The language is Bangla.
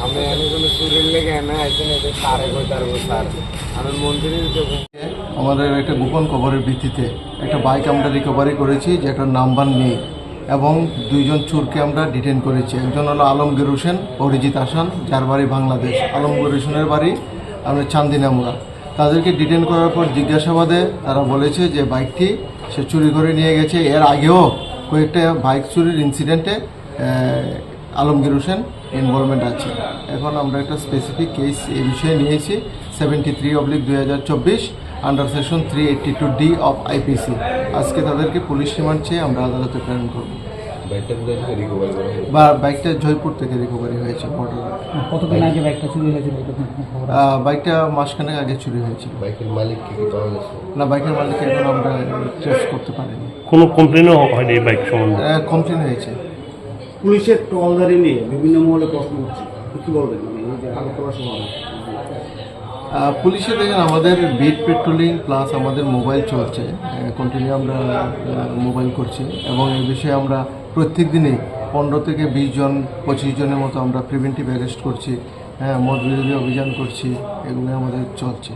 আমি এনে কোনো চুরির লেগে এনে আইসেন এতে সারে কই তারবো স্যার আমি মন্দিরের আমাদের একটা গোপন খবরের ভিত্তিতে একটা বাইক আমরা রিকভারি করেছি যেটার নাম্বার নেই এবং দুইজন চোরকে আমরা ডিটেন করেছি। একজন হলো আলমগীর হোসেন, অরিজিৎ আসান, যার বাড়ি বাংলাদেশ। আলমগীর হোসেনের বাড়ি আমরা চান্দিনামুড়া। তাদেরকে ডিটেন করার পর জিজ্ঞাসাবাদে তারা বলেছে যে বাইকটি সে চুরি করে নিয়ে গেছে। এর আগেও কয়েকটা বাইক চুরির ইনসিডেন্টে আলমগীর হোসেন ইনভলভমেন্ট আছে। এখন আমরা একটা স্পেসিফিক কেস এই বিষয়ে নিয়েছি 73/2024 under section 382D of IPC। আজকে তাদেরকে পুলিশ রিমান্ড চেয়ে আমরা আদালতে প্রেরণ করব। বাইকটা জয়পুর থেকে রিকভারি হয়েছে। কতদিন আগে বাইকটা চুরি হয়েছিল? বাইকটা মাসখানেক আগে চুরি হয়েছিল। বাইকের মালিক কি পাওয়া গেছে? না, বাইকের মালিক এখন আমরা ট্রেস করতে পারিনি। কোনো কমপ্লেনও হয়নি এই বাইক সম্বন্ধে? কমপ্লেন হয়েছে। পুলিশের টহলদারি নিয়ে বিভিন্ন মহলে প্রশ্ন উঠছে, কি বলবেন? আলোচনা সময় পুলিশে দেখেন আমাদের বিট পেট্রোলিং প্লাস আমাদের মোবাইল চলছে, কন্টিনিউ আমরা মোবাইল করছি এবং এই বিষয়ে আমরা প্রত্যেক দিনই 15 থেকে 20 জন 25 জনের মতো আমরা প্রিভেন্টিভ অ্যারেস্ট করছি, মদ বিরোধী অভিযান করছি, এগুলো আমাদের চলছে।